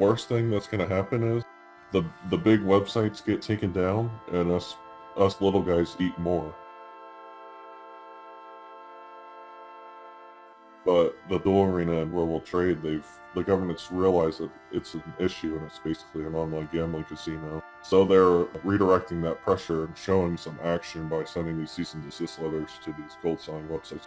worst thing that's going to happen is the big websites get taken down, and us little guys eat more. But the duel arena and where we'll trade, the government's realized that it's an issue and it's basically an online gambling casino. So they're redirecting that pressure and showing some action by sending these cease and desist letters to these gold selling websites.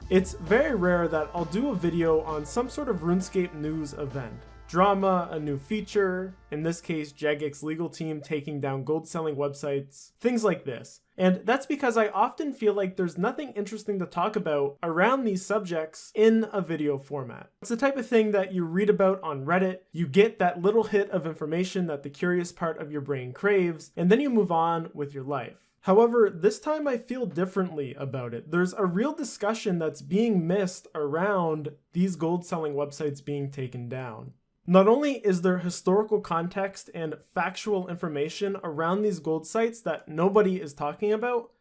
It's very rare that I'll do a video on some sort of RuneScape news event. Drama, a new feature, in this case Jagex legal team taking down gold selling websites, things like this. And that's because I often feel like there's nothing interesting to talk about around these subjects in a video format. It's the type of thing that you read about on Reddit, you get that little hit of information that the curious part of your brain craves, and then you move on with your life. However, this time I feel differently about it. There's a real discussion that's being missed around these gold selling websites being taken down. Not only is there historical context and factual information around these gold sites that nobody is talking about,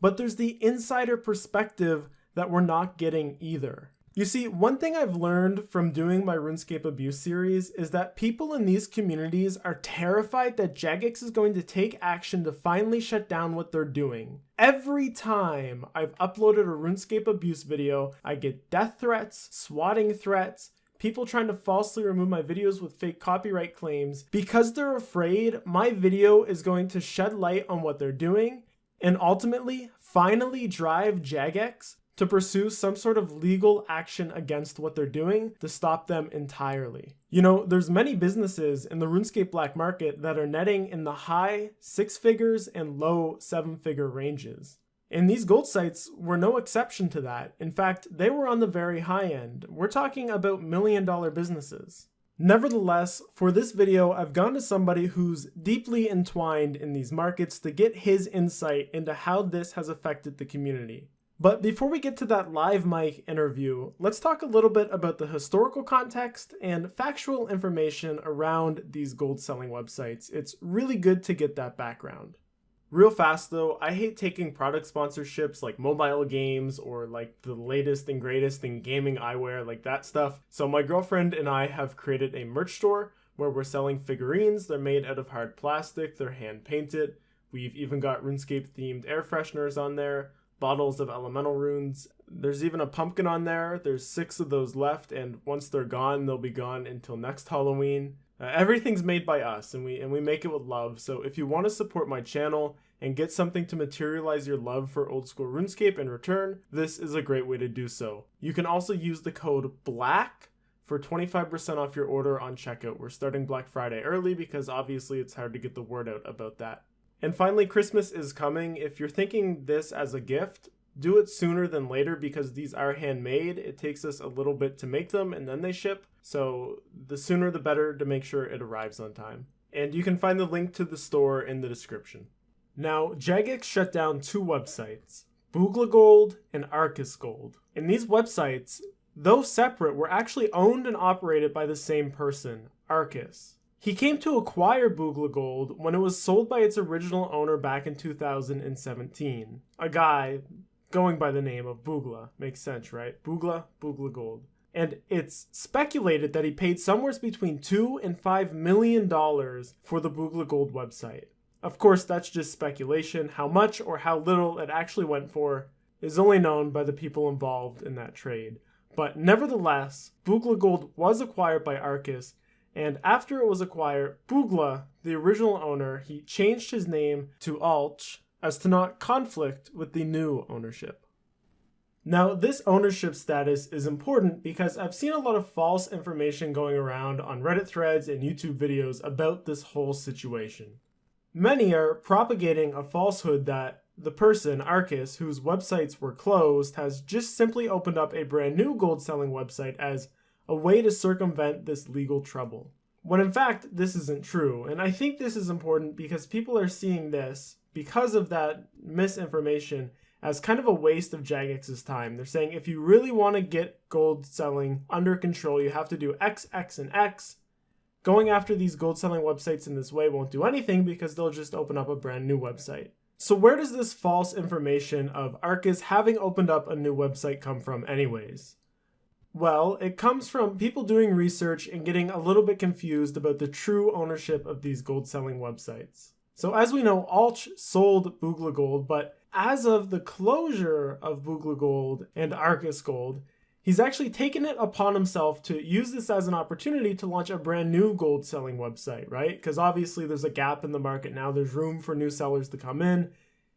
but there's the insider perspective that we're not getting either. You see, one thing I've learned from doing my RuneScape abuse series is that people in these communities are terrified that Jagex is going to take action to finally shut down what they're doing. Every time I've uploaded a RuneScape abuse video, I get death threats, swatting threats, people trying to falsely remove my videos with fake copyright claims because they're afraid my video is going to shed light on what they're doing and ultimately finally drive Jagex to pursue some sort of legal action against what they're doing to stop them entirely. You know, there's many businesses in the RuneScape black market that are netting in the high 6 figures and low 7-figure ranges. And these gold sites were no exception to that. In fact, they were on the very high end. We're talking about $1 million businesses. Nevertheless, for this video, I've gone to somebody who's deeply entwined in these markets to get his insight into how this has affected the community. But before we get to that live mic interview, let's talk a little bit about the historical context and factual information around these gold selling websites. It's really good to get that background. Real fast though, I hate taking product sponsorships like mobile games or like the latest and greatest in gaming eyewear, like that stuff. So my girlfriend and I have created a merch store where we're selling figurines. They're made out of hard plastic, they're hand painted. We've even got RuneScape themed air fresheners on there, bottles of elemental runes. There's even a pumpkin on there. There's 6 of those left, and once they're gone, they'll be gone until next Halloween. Everything's made by us, and we make it with love. So if you want to support my channel and get something to materialize your love for Oldschool Runescape in return, this is a great way to do so. You can also use the code BLACK for 25% off your order on checkout. We're starting Black Friday early because obviously it's hard to get the word out about that. And finally, Christmas is coming. If you're thinking this as a gift, do it sooner than later because these are handmade. It takes us a little bit to make them and then they ship. So the sooner the better to make sure it arrives on time. And you can find the link to the store in the description. Now, Jagex shut down 2 websites, Boogla Gold and Arcus Gold. And these websites, though separate, were actually owned and operated by the same person, Arcus. He came to acquire Boogla Gold when it was sold by its original owner back in 2017. A guy going by the name of Boogla. Makes sense, right? Boogla Gold. And it's speculated that he paid somewhere between $2 and $5 million for the Boogla Gold website. Of course, that's just speculation. How much or how little it actually went for is only known by the people involved in that trade. But nevertheless, Boogla Gold was acquired by Arcus, and after it was acquired, Boogla, the original owner, he changed his name to Alch as to not conflict with the new ownership. Now, this ownership status is important because I've seen a lot of false information going around on Reddit threads and YouTube videos about this whole situation. Many are propagating a falsehood that the person, Arcus, whose websites were closed, has just simply opened up a brand new gold selling website as a way to circumvent this legal trouble. When in fact, this isn't true. And I think this is important because people are seeing this, because of that misinformation, as kind of a waste of Jagex's time. They're saying if you really want to get gold selling under control, you have to do X, X, and X. Going after these gold selling websites in this way won't do anything because they'll just open up a brand new website. So where does this false information of Arcus having opened up a new website come from anyways? Well, it comes from people doing research and getting a little bit confused about the true ownership of these gold selling websites. So as we know, Alch sold Boogla Gold, but as of the closure of Boogla Gold and Arcus Gold, he's actually taken it upon himself to use this as an opportunity to launch a brand new gold selling website, right? Because obviously there's a gap in the market now. There's room for new sellers to come in.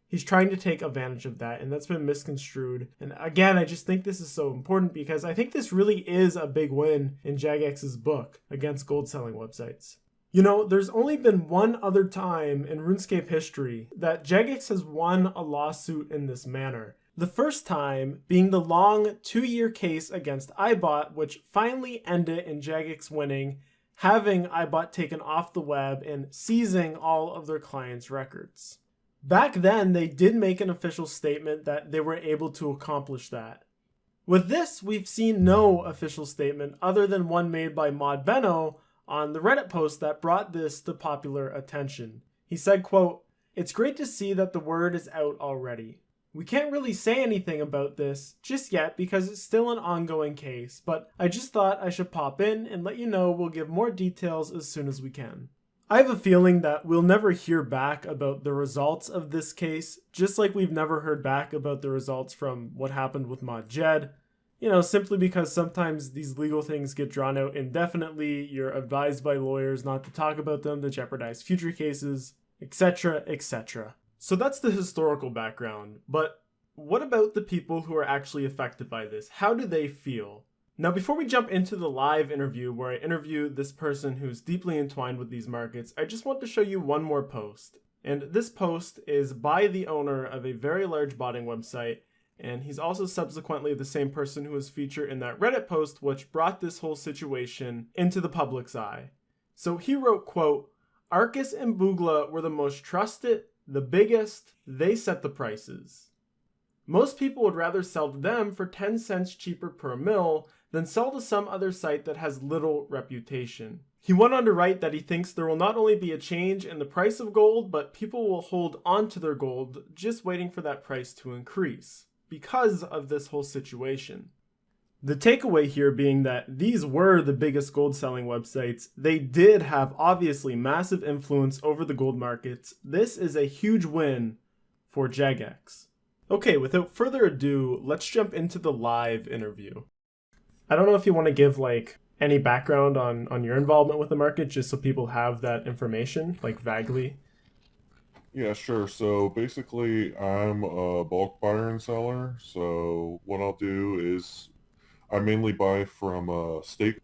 He's trying to take advantage of that, and that's been misconstrued. And again, I just think this is so important because I think this really is a big win in Jagex's book against gold selling websites. You know, there's only been one other time in RuneScape history that Jagex has won a lawsuit in this manner. The first time being the long 2-year case against iBot, which finally ended in Jagex winning, having iBot taken off the web and seizing all of their clients' records. Back then, they did make an official statement that they were able to accomplish that. With this, we've seen no official statement other than one made by Mod Benno on the Reddit post that brought this to popular attention. He said, quote, "It's great to see that the word is out already. We can't really say anything about this just yet because it's still an ongoing case, but I just thought I should pop in and let you know we'll give more details as soon as we can." I have a feeling that we'll never hear back about the results of this case, just like we've never heard back about the results from what happened with Mod Jed. You know, simply because sometimes these legal things get drawn out indefinitely, you're advised by lawyers not to talk about them to jeopardize future cases, etc., etc. So that's the historical background, but what about the people who are actually affected by this? How do they feel? Now, before we jump into the live interview where I interview this person who's deeply entwined with these markets, I just want to show you one more post. And this post is by the owner of a very large botting website, and he's also subsequently the same person who was featured in that Reddit post which brought this whole situation into the public's eye. So he wrote, quote, "Arcus and Boogla were the most trusted, the biggest, they set the prices. Most people would rather sell to them for 10 cents cheaper per mil than sell to some other site that has little reputation." He went on to write that he thinks there will not only be a change in the price of gold, but people will hold on to their gold just waiting for that price to increase because of this whole situation. The takeaway here being that these were the biggest gold selling websites. They did have obviously massive influence over the gold markets. This is a huge win for Jagex. Okay, without further ado, let's jump into the live interview. I don't know if you want to give like any background on your involvement with the market, just so people have that information, like vaguely. Yeah, sure. So basically, I'm a bulk buyer and seller. So what I'll do is I mainly buy from stake.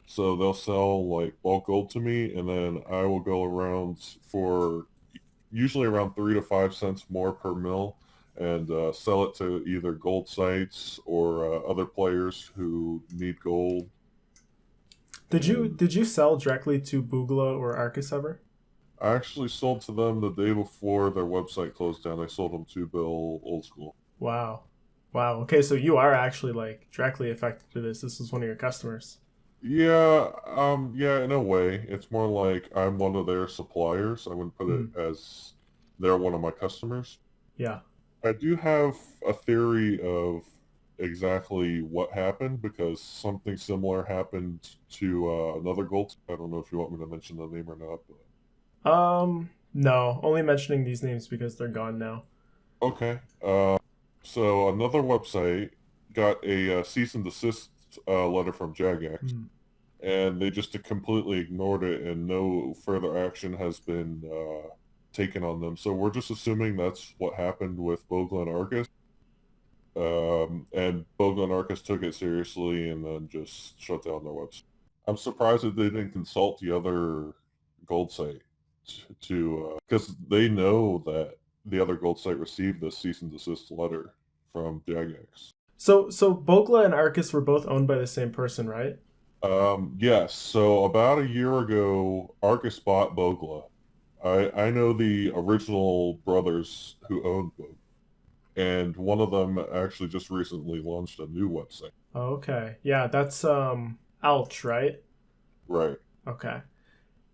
So they'll sell like bulk gold to me, and then I will go around for usually around 3 to 5 cents more per mil and sell it to either gold sites or other players who need gold. Did you sell directly to Boogla or Arcus ever? I actually sold to them the day before their website closed down. I sold them to Bill Oldschool. Wow. Wow. Okay, so you are actually like directly affected to this. This is one of your customers. Yeah, yeah, in a way. It's more like I'm one of their suppliers. I wouldn't put it as they're one of my customers. Yeah. I do have a theory of exactly what happened because something similar happened to another gold. I don't know if you want me to mention the name or not, but... No, only mentioning these names because they're gone now. Okay. So another website got a cease and desist letter from Jagex, and they just completely ignored it, and no further action has been taken on them. So we're just assuming that's what happened with Boogla and Arcus. And Boogla and Arcus took it seriously and then just shut down their website. I'm surprised that they didn't consult the other gold site to because they know that the other gold site received the cease and desist letter from Jagex. So Boogla and Arcus were both owned by the same person, right? Yes. So about a year ago, Arcus bought Boogla. I know the original brothers who owned Boogla, and one of them actually just recently launched a new website. Oh, okay. Yeah, that's Alch, right? Right. Okay.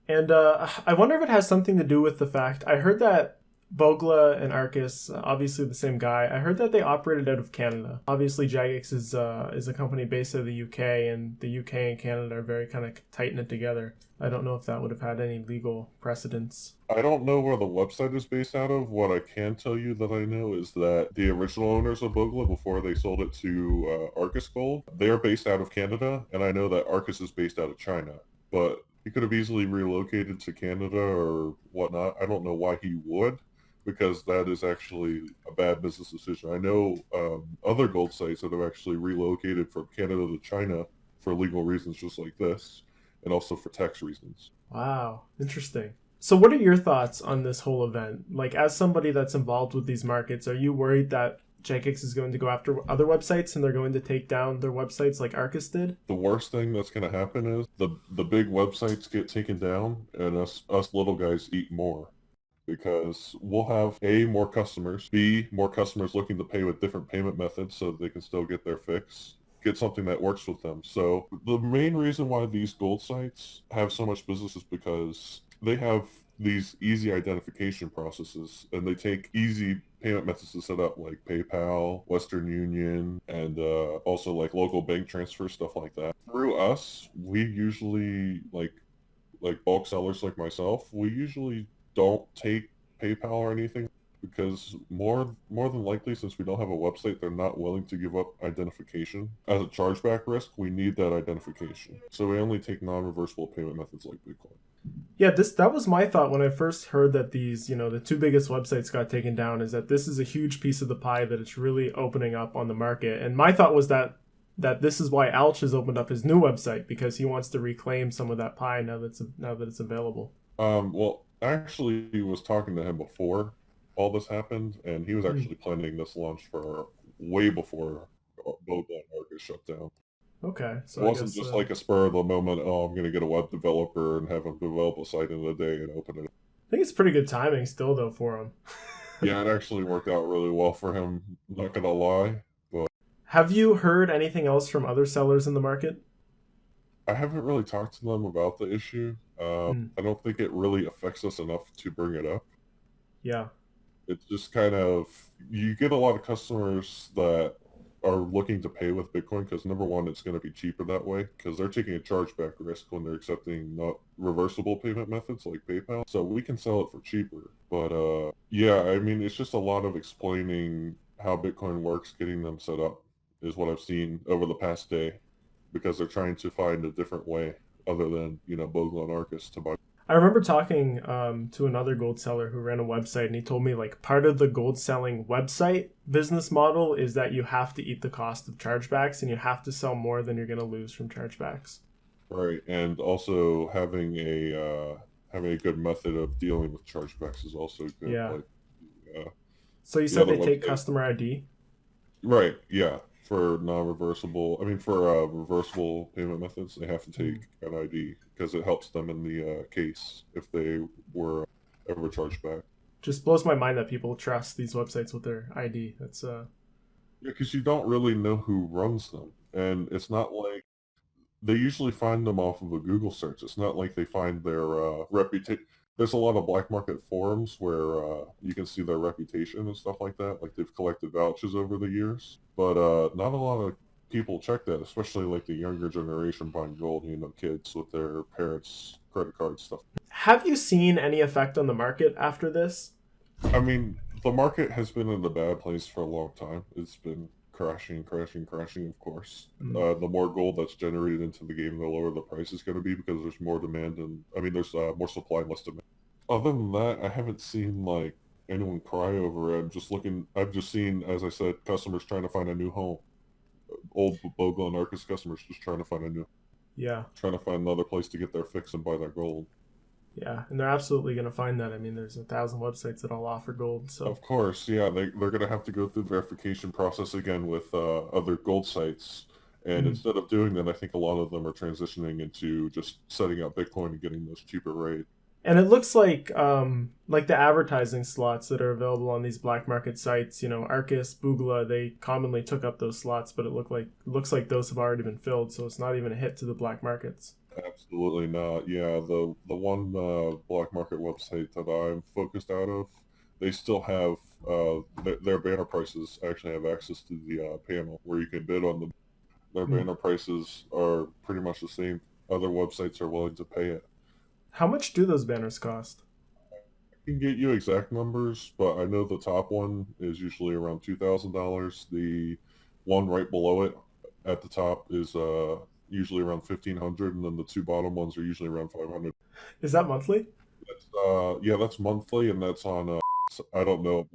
And I wonder if it has something to do with the fact I heard that Bogla and Arcus, obviously the same guy. I heard that they operated out of Canada. Obviously, Jagex is a company based out of the UK, and the UK and Canada are very kind of tight knit together. I don't know if that would have had any legal precedence. I don't know where the website is based out of. What I can tell you that I know is that the original owners of Bogla, before they sold it to Arcus Gold, they are based out of Canada, and I know that Arcus is based out of China. But he could have easily relocated to Canada or whatnot. I don't know why he would, because that is actually a bad business decision. I know other gold sites that have actually relocated from Canada to China for legal reasons just like this, and also for tax reasons. Wow, interesting. So what are your thoughts on this whole event? Like, as somebody that's involved with these markets, are you worried that Jagex is going to go after other websites and they're going to take down their websites like Arcus did? The worst thing that's going to happen is the big websites get taken down and us little guys eat more. Because we'll have A, more customers, B, more customers looking to pay with different payment methods so they can still get their fix, get something that works with them. So the main reason why these gold sites have so much business is because they have these easy identification processes, and they take easy payment methods to set up, like PayPal, Western Union, and also like local bank transfer, stuff like that. Through us, we usually, like bulk sellers like myself, we usually don't take PayPal or anything, because more than likely, since we don't have a website, they're not willing to give up identification. As a chargeback risk, we need that identification. So we only take non-reversible payment methods like Bitcoin. Yeah, that was my thought when I first heard that these, the two biggest websites got taken down, is that this is a huge piece of the pie that it's really opening up on the market. And my thought was that this is why Alch has opened up his new website, because he wants to reclaim some of that pie now that it's available. Well, I actually was talking to him before all this happened, and he was actually planning this launch for way before Bogla and Arcus shut down. Okay, so it wasn't just like a spur of the moment, oh, I'm going to get a web developer and have him develop a site in a day and open it. I think it's pretty good timing still, though, for him. Yeah, it actually worked out really well for him, not going to lie. But have you heard anything else from other sellers in the market? I haven't really talked to them about the issue. I don't think it really affects us enough to bring it up. Yeah. It's just kind of, you get a lot of customers that are looking to pay with Bitcoin because, number one, it's going to be cheaper that way because they're taking a chargeback risk when they're accepting not reversible payment methods like PayPal. So we can sell it for cheaper. But yeah, I mean, it's just a lot of explaining how Bitcoin works, getting them set up is what I've seen over the past day, because they're trying to find a different way other than, Bogla and Arcus to buy. I remember talking to another gold seller who ran a website, and he told me, like, part of the gold selling website business model is that you have to eat the cost of chargebacks, and you have to sell more than you're going to lose from chargebacks. Right, and also having a good method of dealing with chargebacks is also good. Yeah. So you said they take customer ID? Right, yeah. For non-reversible, for reversible payment methods, they have to take an ID because it helps them in the case if they were ever charged back. Just blows my mind that people trust these websites with their ID. That's Yeah, because you don't really know who runs them, and it's not like they usually find them off of a Google search. It's not like they find their reputation. There's a lot of black market forums where you can see their reputation and stuff like that. Like, they've collected vouchers over the years. But not a lot of people check that, especially like the younger generation buying gold, kids with their parents' credit card stuff. Have you seen any effect on the market after this? The market has been in a bad place for a long time. It's been crashing, of course. The more gold that's generated into the game, the lower the price is going to be because there's more demand and, there's more supply and less demand. Other than that, I haven't seen, like, anyone cry over it. I've just seen, as I said, customers trying to find a new home. Old Bogla and Arcus customers just trying to find trying to find another place to get their fix and buy their gold. Yeah, and they're absolutely going to find that. There's 1,000 websites that all offer gold. So of course, yeah, they're going to have to go through the verification process again with other gold sites. And instead of doing that, I think a lot of them are transitioning into just setting up Bitcoin and getting those cheaper rates. And it looks like the advertising slots that are available on these black market sites, Arcus, Bogla, they commonly took up those slots, but it looks like those have already been filled, so it's not even a hit to the black markets. Absolutely not. Yeah, the one black market website that I'm focused out of, they still have their banner prices actually have access to the panel where you can bid on them. Their banner prices are pretty much the same. Other websites are willing to pay it. How much do those banners cost? I can get you exact numbers, but I know the top one is usually around $2,000. The one right below it at the top is usually around 1,500, and then the two bottom ones are usually around 500. Is that monthly? Yeah, that's monthly, and that's on. I don't know.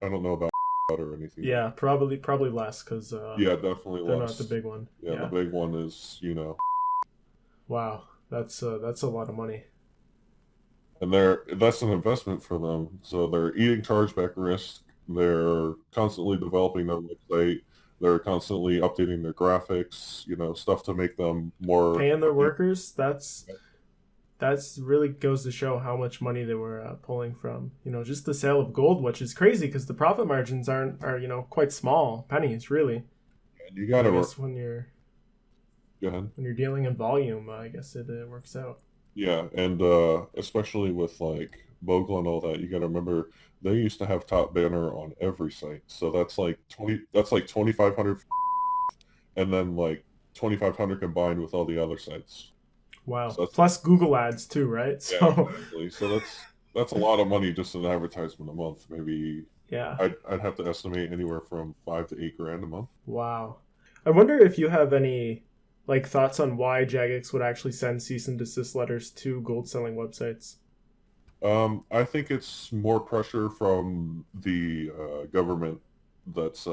I don't know about or anything. Yeah, probably less because Yeah, definitely they're less. not the big one. Yeah, the big one is Wow, that's a lot of money. and that's an investment for them. So they're eating chargeback risk. They're constantly developing their website. They're constantly updating their graphics. Stuff to make them more Paying their workers. That's really goes to show how much money they were pulling from, just the sale of gold, which is crazy because the profit margins are quite small, pennies really. And you gotta. I guess when you're Go ahead. when you're dealing in volume, I guess it works out. Yeah, and especially with like Bogle and all that, you gotta remember they used to have top banner on every site. So that's like 2,500, and then like 2,500 combined with all the other sites. Wow. So Plus Google ads too, right? So yeah, exactly. So that's a lot of money just in advertisement a month. Maybe yeah. I'd have to estimate anywhere from $5 to $8 a month. Wow. I wonder if you have any thoughts on why Jagex would actually send cease and desist letters to gold selling websites. I think it's more pressure from the government that's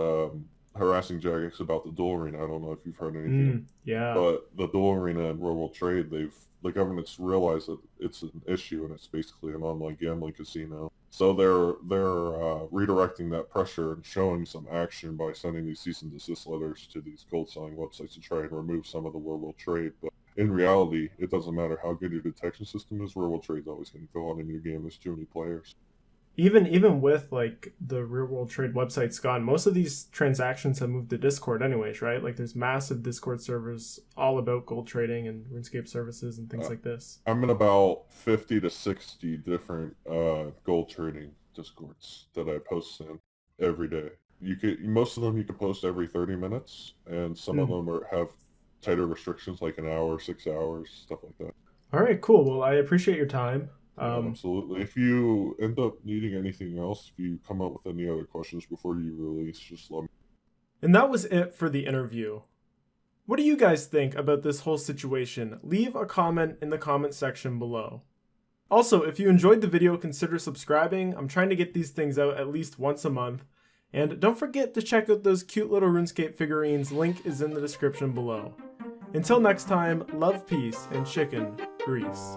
harassing Jagex about the dual arena. I don't know if you've heard anything. Yeah. But the dual arena and World Trade, the government's realized that it's an issue and it's basically an online gambling casino. So they're redirecting that pressure and showing some action by sending these cease and desist letters to these gold selling websites to try and remove some of the World Trade. But in reality, it doesn't matter how good your detection system is. World Trade's always going to go on in your game. There's too many players. Even with the real world trade websites gone, most of these transactions have moved to Discord anyways, right? There's massive Discord servers all about gold trading and RuneScape services and things like this. I'm in about 50 to 60 different gold trading Discords that I post in every day. Most of them you can post every 30 minutes, and some of them have tighter restrictions like an hour, 6 hours, stuff like that. All right, cool. Well, I appreciate your time. Absolutely. If you end up needing anything else, if you come up with any other questions before you release, just let me. And that was it for the interview. What do you guys think about this whole situation? Leave a comment in the comment section below. Also, if you enjoyed the video, consider subscribing. I'm trying to get these things out at least once a month. And don't forget to check out those cute little RuneScape figurines. Link is in the description below. Until next time, love, peace, and chicken grease.